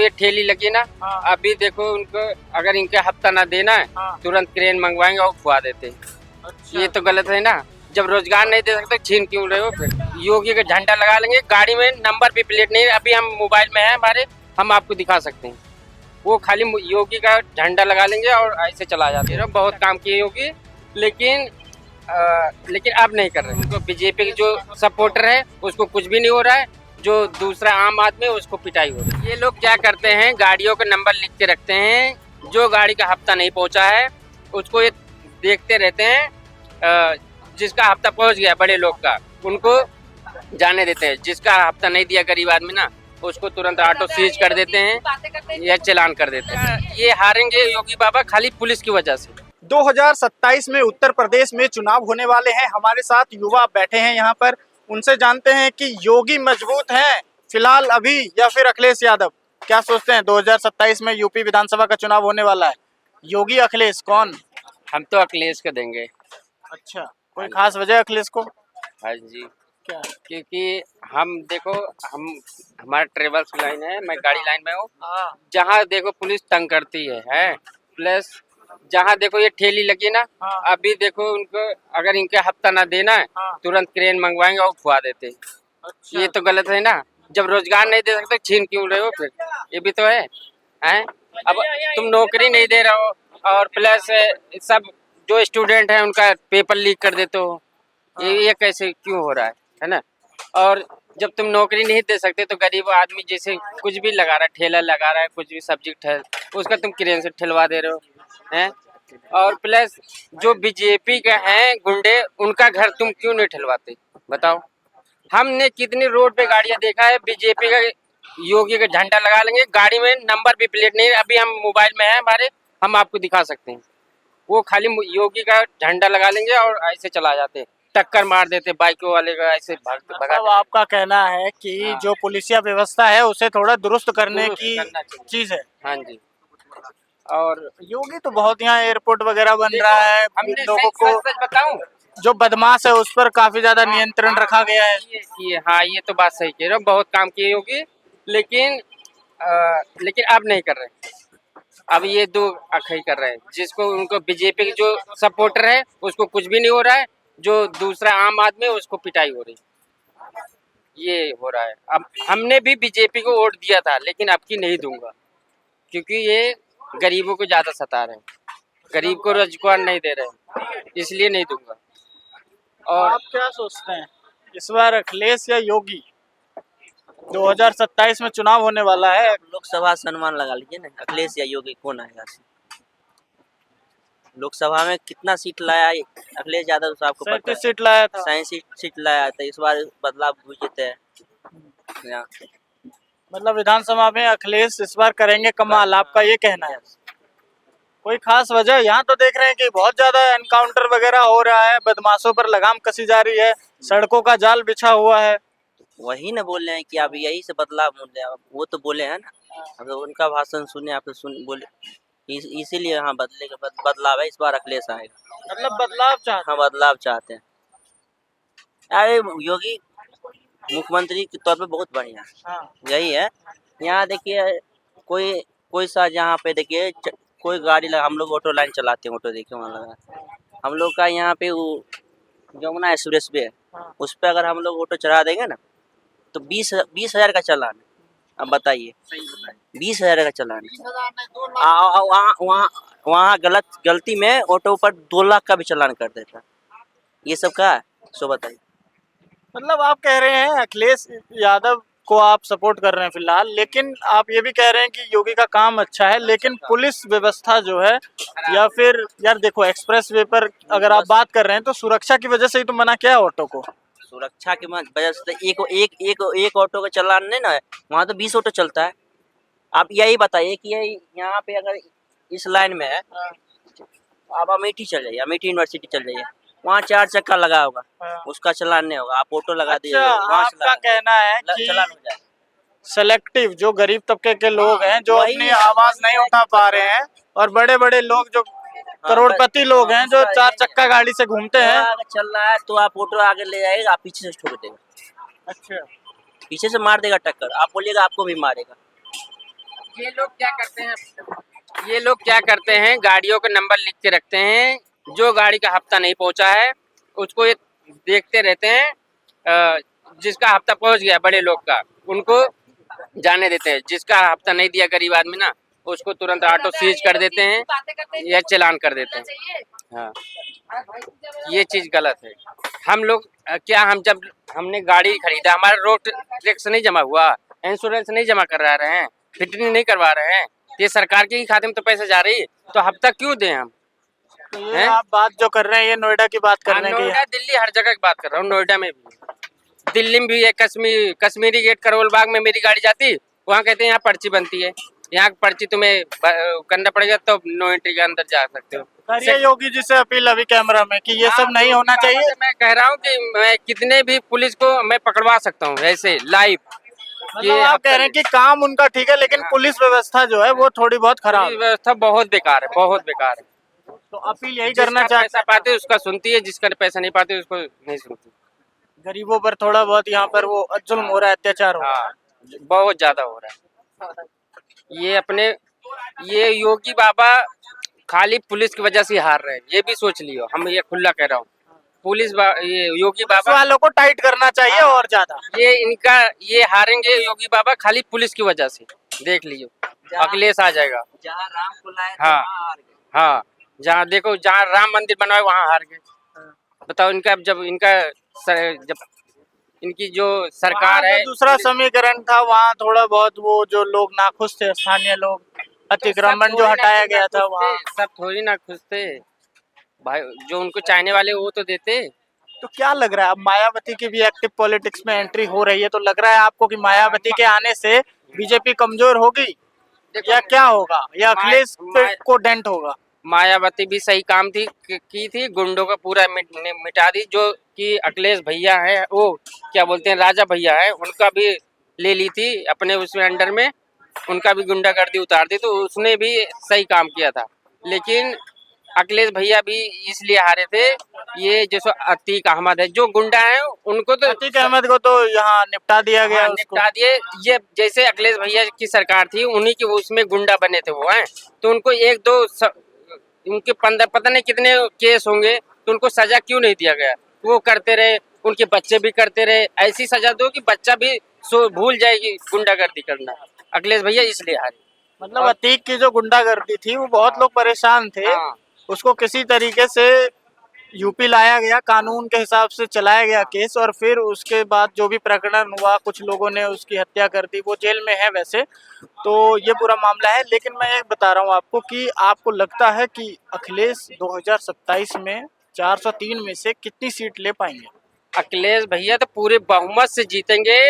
ये ठेली लगी ना। हाँ। अभी देखो उनको अगर इनके हफ्ता ना देना है हाँ। तुरंत क्रेन मंगवाएंगे और खुआ देते हैं। अच्छा। ये तो गलत है ना। जब रोजगार नहीं दे सकते छीन क्यों रहे हो? फिर योगी का झंडा लगा लेंगे, गाड़ी में नंबर भी प्लेट नहीं है। अभी हम मोबाइल में है हमारे, हम आपको दिखा सकते हैं। वो खाली योगी का झंडा लगा लेंगे और ऐसे चला जाते हैं। बहुत काम किए योगी, लेकिन लेकिन अब नहीं कर रहे। उनको बीजेपी के जो सपोर्टर है उसको कुछ भी नहीं हो रहा है, जो दूसरा आम आदमी है उसको पिटाई हो रही है। ये लोग क्या करते हैं, गाड़ियों का नंबर लिख के रखते हैं। जो गाड़ी का हफ्ता नहीं पहुंचा है उसको ये देखते रहते हैं। जिसका हफ्ता पहुंच गया बड़े लोग का, उनको जाने देते हैं। जिसका हफ्ता नहीं दिया गरीब आदमी ना, उसको तुरंत ऑटो सीज कर देते हैं या चालान कर देते हैं। ये हारेंगे योगी बाबा खाली पुलिस की वजह से। 2027 में उत्तर प्रदेश में चुनाव होने वाले हैं। हमारे साथ युवा बैठे हैं यहाँ पर, उनसे जानते हैं कि योगी मजबूत हैं फिलहाल अभी या फिर अखिलेश यादव। क्या सोचते हैं? 2027 में यूपी विधानसभा का चुनाव होने वाला है, योगी अखिलेश कौन? हम तो अखिलेश को देंगे। अच्छा, कोई खास वजह अखिलेश को? हाँ जी, क्या? क्योंकि हम देखो, हम हमारा ट्रेवल्स लाइन है, मैं गाड़ी लाइन में हूँ। हाँ। जहाँ देखो पुलिस तंग करती है प्लस जहाँ देखो ये ठेली लगी ना। हाँ। अभी देखो उनको अगर इनके हफ्ता ना देना है हाँ। तुरंत क्रेन मंगवाएंगे और खुआ देते हैं। अच्छा। ये तो गलत है ना। जब रोजगार नहीं दे सकते छीन क्यों रहे हो? फिर ये भी तो है, हैं? अब तुम नौकरी नहीं दे रहे हो और प्लस सब जो स्टूडेंट है उनका पेपर लीक कर देते हो। ये कैसे क्यों हो रहा है ना? और जब तुम नौकरी नहीं दे सकते तो गरीब आदमी जैसे कुछ भी लगा रहा है, ठेला लगा रहा है, कुछ भी सब्जी ठेल, उसका तुम क्रेन से ठेलवा दे रहे हो, हैं? और प्लस जो बीजेपी के हैं गुंडे, उनका घर तुम क्यों नहीं ठेलवाते बताओ? हमने कितनी रोड पे गाड़ियां देखा है, बीजेपी का योगी का झंडा लगा लेंगे, गाड़ी में नंबर भी प्लेट नहीं है। अभी हम मोबाइल में है हमारे, हम आपको दिखा सकते हैं। वो खाली योगी का झंडा लगा लेंगे और ऐसे चला जाते हैं, टक्कर मार देते बाइकों वाले का, ऐसे भगा मतलब आपका कहना है कि हाँ। जो पुलिसिया व्यवस्था है उसे थोड़ा दुरुस्त करने दुरुस्त की करना चाहिए। चीज है। हाँ जी। और योगी तो बहुत यहाँ एयरपोर्ट वगैरह बन रहा है, हमने लोगों को सच बताऊं, जो बदमाश है उस पर काफी ज्यादा नियंत्रण रखा गया है। हाँ ये तो बात सही कह रहे हो, बहुत काम किए योगी, लेकिन लेकिन अब नहीं कर रहे। अब ये दो अखई कर रहे हैं, जिसको उनको बीजेपी के जो सपोर्टर है उसको कुछ भी नहीं हो रहा है, जो दूसरा आम आदमी है उसको पिटाई हो रही। ये हो रहा है। अब हमने भी बीजेपी को वोट दिया था, लेकिन अब की नहीं दूंगा, क्योंकि ये गरीबों को ज्यादा सता रहे हैं, गरीब को रोजगार नहीं दे रहे, इसलिए नहीं दूंगा। और आप क्या सोचते हैं इस बार अखिलेश या योगी? 2027 में चुनाव होने वाला है। लोकसभा से अनुमान लगा लीजिए ना, अखिलेश या योगी कौन आएगा? लोकसभा में कितना सीट लाया अखिलेश यादव साहब को पता 37 है? सीट लाया था। 37 सीट लाया था। इस बार बदलाव जीते हैं। मतलब विधानसभा में अखिलेश इस बार करेंगे कमाल, आपका ये कहना है? कोई खास वजह? यहाँ तो देख रहे हैं कि बहुत ज्यादा एनकाउंटर वगैरह हो रहा है, बदमाशों पर लगाम कसी जा रही है, सड़कों का जाल बिछा हुआ है। वही ना बोल रहे हैं कि अब यही से बदलाव बोल रहे हैं। वो तो बोले हैं ना, अब तो उनका भाषण सुने, आप तो सुन बोले, इसीलिए हाँ बदलाव है। इस बार अखिलेश आएगा। मतलब बदलाव चाहते हाँ, बदलाव चाहते हैं। अरे योगी मुख्यमंत्री के तौर पे बहुत बढ़िया है। हाँ। यही है। यहाँ देखिए कोई कोई सा जहाँ पे देखिए कोई गाड़ी लगा, हम लोग ऑटो लाइन चलाते हैं, ऑटो देखिए वहाँ लगा हम लोग का। यहाँ पे वो जमुना एक्सप्रेस वे है, हाँ। उस पर अगर हम लोग ऑटो चढ़ा देंगे ना तो 20,000 का चालान है। अब बताइए, 20,000 का चालान है। वहाँ गलती में ऑटो पर 2 लाख का भी चालान कर देता। ये सब का है, सो बताइए। मतलब आप कह रहे हैं अखिलेश यादव को आप सपोर्ट कर रहे हैं फिलहाल, लेकिन आप ये भी कह रहे हैं कि योगी का काम अच्छा है, लेकिन पुलिस व्यवस्था जो है, या फिर यार देखो एक्सप्रेस वे पर अगर आप बात कर रहे हैं तो सुरक्षा की वजह से ही तो मना किया है ऑटो को। सुरक्षा की वजह से एक ऑटो का चालान नहीं ना है, वहाँ तो 20 ऑटो चलता है। आप यही बताइए कि यहाँ पे अगर इस लाइन में है, आप अमेठी चल जाइए, अमेठी यूनिवर्सिटी चल जाइए, वहाँ 4 चक्का लगा होगा, उसका चालान नहीं होगा। आप ऑटो लगा दीजिए, वहाँ आपका कहना है कि चालान हो जाए। सेलेक्टिव जो गरीब तबके के लोग हैं, जो वही अपनी है। आवाज नहीं उठा पा रहे हैं, और बड़े बड़े लोग जो करोड़पति लोग हैं जो 4 चक्का गाड़ी से घूमते हैं। अगर चल रहा है तो आप ऑटो आगे ले जाएगा, आप पीछे से ठोक देगा। अच्छा। पीछे से मार देगा टक्कर, आप बोलिएगा आपको भी मारेगा। ये लोग क्या करते हैं, ये लोग क्या करते हैं, गाड़ियों के नंबर लिख के रखते हैं, जो गाड़ी का हफ्ता नहीं पहुंचा है उसको ये देखते रहते हैं। जिसका हफ्ता पहुंच गया बड़े लोग का, उनको जाने देते हैं। जिसका हफ्ता नहीं दिया गरीब आदमी ना, उसको तुरंत ऑटो सीज कर देते हैं या चालान कर देते हैं। हाँ, ये चीज गलत है। हम लोग क्या, हम जब हमने गाड़ी खरीदा, हमारा रोड टैक्स नहीं जमा हुआ, इंश्योरेंस नहीं जमा करा रहे हैं, फिटरिंग नहीं करवा रहे हैं, ये सरकार के ही खाते में तो पैसे जा रही है, तो हफ्ता क्यों दें हम? तो ये आप बात जो कर रहे हैं, ये नोएडा की बात कर रहे हैं नोएडा, दिल्ली, हर जगह की बात कर रहा हूँ। नोएडा में भी, दिल्ली में भी है, कश्मीरी गेट करोल बाग में मेरी गाड़ी जाती, वहाँ कहते हैं यहाँ पर्ची बनती है, यहाँ की पर्ची तुम्हें करना पड़ेगा तो नो एंट्री के अंदर जा सकते हो। करिए योगी जी से अपील अभी कैमरा में कि ये सब नहीं होना चाहिए। मैं कह रहा हूँ कि मैं कितने भी पुलिस को मैं पकड़वा सकता हूँ ऐसे लाइव। मतलब आप कह रहे हैं कि काम उनका ठीक है, लेकिन पुलिस व्यवस्था जो है वो थोड़ी बहुत खराब है। व्यवस्था बहुत बेकार है, बहुत बेकार है। तो अपील यही करना जिसका पैसा चाहते पाते उसका सुनती है, जिसका पैसा नहीं पाते उसको नहीं सुनती। गरीबों पर थोड़ा बहुत यहाँ पर वो जुल्म हो रहा है, अत्याचार हो रहा है। हाँ, बहुत ज्यादा हो रहा है। ये योगी बाबा खाली पुलिस की वजह से हार रहे हैं, ये भी सोच लियो। हम ये खुला कह रहा हूँ, ये योगी पुलिस बाबा वालों को टाइट करना चाहिए और ज्यादा। ये हारेंगे योगी बाबा खाली पुलिस की वजह से। देख लियो, अखिलेश आ जाएगा। जहाँ राम को लाए थे, हाँ वहाँ हार गए। हाँ, जहाँ देखो, जहाँ राम मंदिर बनवाए वहाँ हार गए। बताओ, जब इनकी जो सरकार वहाँ है, जो दूसरा समीकरण था, वहाँ थोड़ा बहुत वो जो लोग नाखुश थे, स्थानीय लोग, अतिक्रमण जो हटाया गया था वहाँ। सब थोड़ी ना खुश थे भाई, जो उनको चाहने वाले वो तो देते। तो क्या लग रहा है, अब मायावती की भी एक्टिव पॉलिटिक्स में एंट्री हो रही है, तो लग रहा है आपको कि मायावती के आने से बीजेपी कमजोर होगी या क्या होगा, या अखिलेश को डेंट होगा? मायावती भी सही काम की थी, गुंडों का पूरा मिटा दी। जो कि अखिलेश भैया है, वो क्या बोलते हैं, राजा भैया है, उनका भी ले ली थी अपने उसमें अंडर में, उनका भी गुंडागर्दी उतार दी, तो उसने भी सही काम किया था। लेकिन अखिलेश भैया भी इसलिए हारे थे, ये जैसे अतीक अहमद है, जो गुंडा है, उनको तो अतीक अहमद को तो यहाँ निपटा दिया गया, हाँ, उसको निपटा दिए। ये जैसे अखिलेश भैया की सरकार थी, उन्हीं के उसमें गुंडा बने थे वो हैं, तो उनको उनके 15 पता नहीं कितने केस होंगे, तो उनको सजा क्यों नहीं दिया गया? वो करते रहे, उनके बच्चे भी करते रहे। ऐसी सजा दो कि बच्चा भी भूल जाएगी गुंडागर्दी करना। अखिलेश भैया इसलिए हारे। मतलब अतीक की जो गुंडागर्दी थी, वो बहुत लोग परेशान थे। हाँ। उसको किसी तरीके से यूपी लाया गया, कानून के हिसाब से चलाया गया केस, और फिर उसके बाद जो भी प्रकरण हुआ, कुछ लोगों ने उसकी हत्या कर दी। वो जेल में है वैसे, तो ये पूरा मामला है। लेकिन मैं एक बता रहा हूँ आपको कि आपको लगता है कि अखिलेश 2027 में 403 में से कितनी सीट ले पाएंगे? अखिलेश भैया तो पूरे बहुमत से जीतेंगे।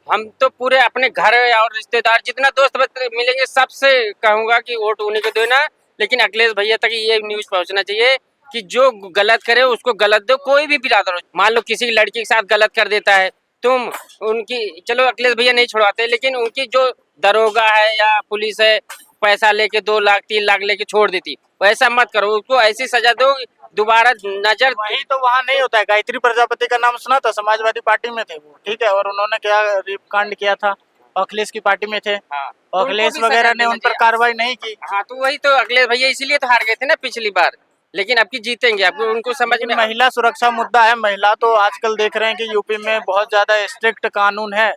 हम तो पूरे अपने घर और रिश्तेदार, जितना दोस्त मिलेंगे, सबसे कहूंगा कि वोट उन्हीं को देना। लेकिन अखिलेश भैया तक ये न्यूज पहुंचना चाहिए कि जो गलत करे उसको गलत दो। कोई भी बिरादर हो, मान लो किसी लड़की के साथ गलत कर देता है, तुम उनकी, चलो अखिलेश भैया नहीं छुड़वाते, लेकिन उनकी जो दरोगा है या पुलिस है, पैसा लेके 2 लाख 3 लाख लेके छोड़ देती, वैसा मत करो। उसको ऐसी सजा दो, दोबारा नजर। वही तो वहाँ नहीं होता है। गायत्री प्रजापति का नाम सुना था, समाजवादी पार्टी में थे वो, ठीक है, और उन्होंने क्या रेप कांड किया था, अखिलेश की पार्टी में थे। हाँ, अखिलेश वगैरह ने उन पर कार्रवाई नहीं की। हाँ, तो वही तो अखिलेश भैया इसीलिए तो हार गए थे ना पिछली बार। लेकिन अब की जीतेंगे, आपको उनको समझ में। महिला सुरक्षा मुद्दा है। महिला तो आजकल देख रहे हैं कि यूपी में बहुत ज्यादा स्ट्रिक्ट कानून है।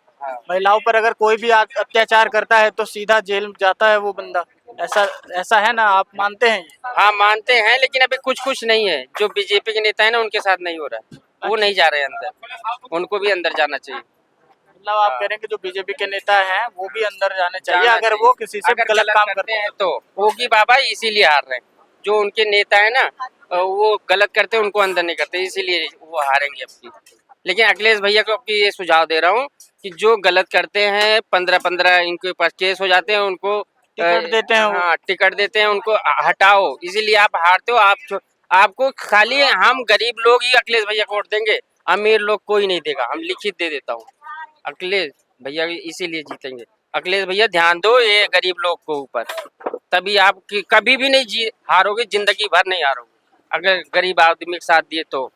महिलाओं पर अगर कोई भी अत्याचार करता है तो सीधा जेल जाता है वो बंदा। ऐसा है ना, आप मानते हैं? हाँ, मानते हैं, लेकिन अभी कुछ नहीं है। जो बीजेपी के नेता है ना, उनके साथ नहीं हो रहा है, वो नहीं जा रहे हैं अंदर। उनको भी अंदर जाना चाहिए। मतलब आप कह रहे हैं कि जो बीजेपी के नेता हैं वो भी अंदर जाने चाहिए, अगर वो किसी से गलत काम करते हैं तो। योगी बाबा इसीलिए हार रहे हैं, जो उनके नेता है ना, वो गलत करते हैं, उनको अंदर नहीं करते, इसीलिए वो हारेंगे अब की। लेकिन अखिलेश भैया को अब ये सुझाव दे रहा हूँ कि जो गलत करते हैं, 15 इनके पास केस हो जाते हैं, उनको टिकट देते हैं। हाँ, टिकट देते हैं, उनको हटाओ। इसीलिए आप हारते हो। आपको खाली हम गरीब लोग ही अखिलेश भैया को वोट देंगे, अमीर लोग कोई नहीं देगा। हम लिखित दे देता हूँ, अखिलेश भैया इसीलिए जीतेंगे। अखिलेश भैया ध्यान दो ये गरीब लोग को ऊपर, तभी आप कभी भी नहीं हारोगे, जिंदगी भर नहीं हारोगे अगर गरीब आदमी के साथ दिए तो।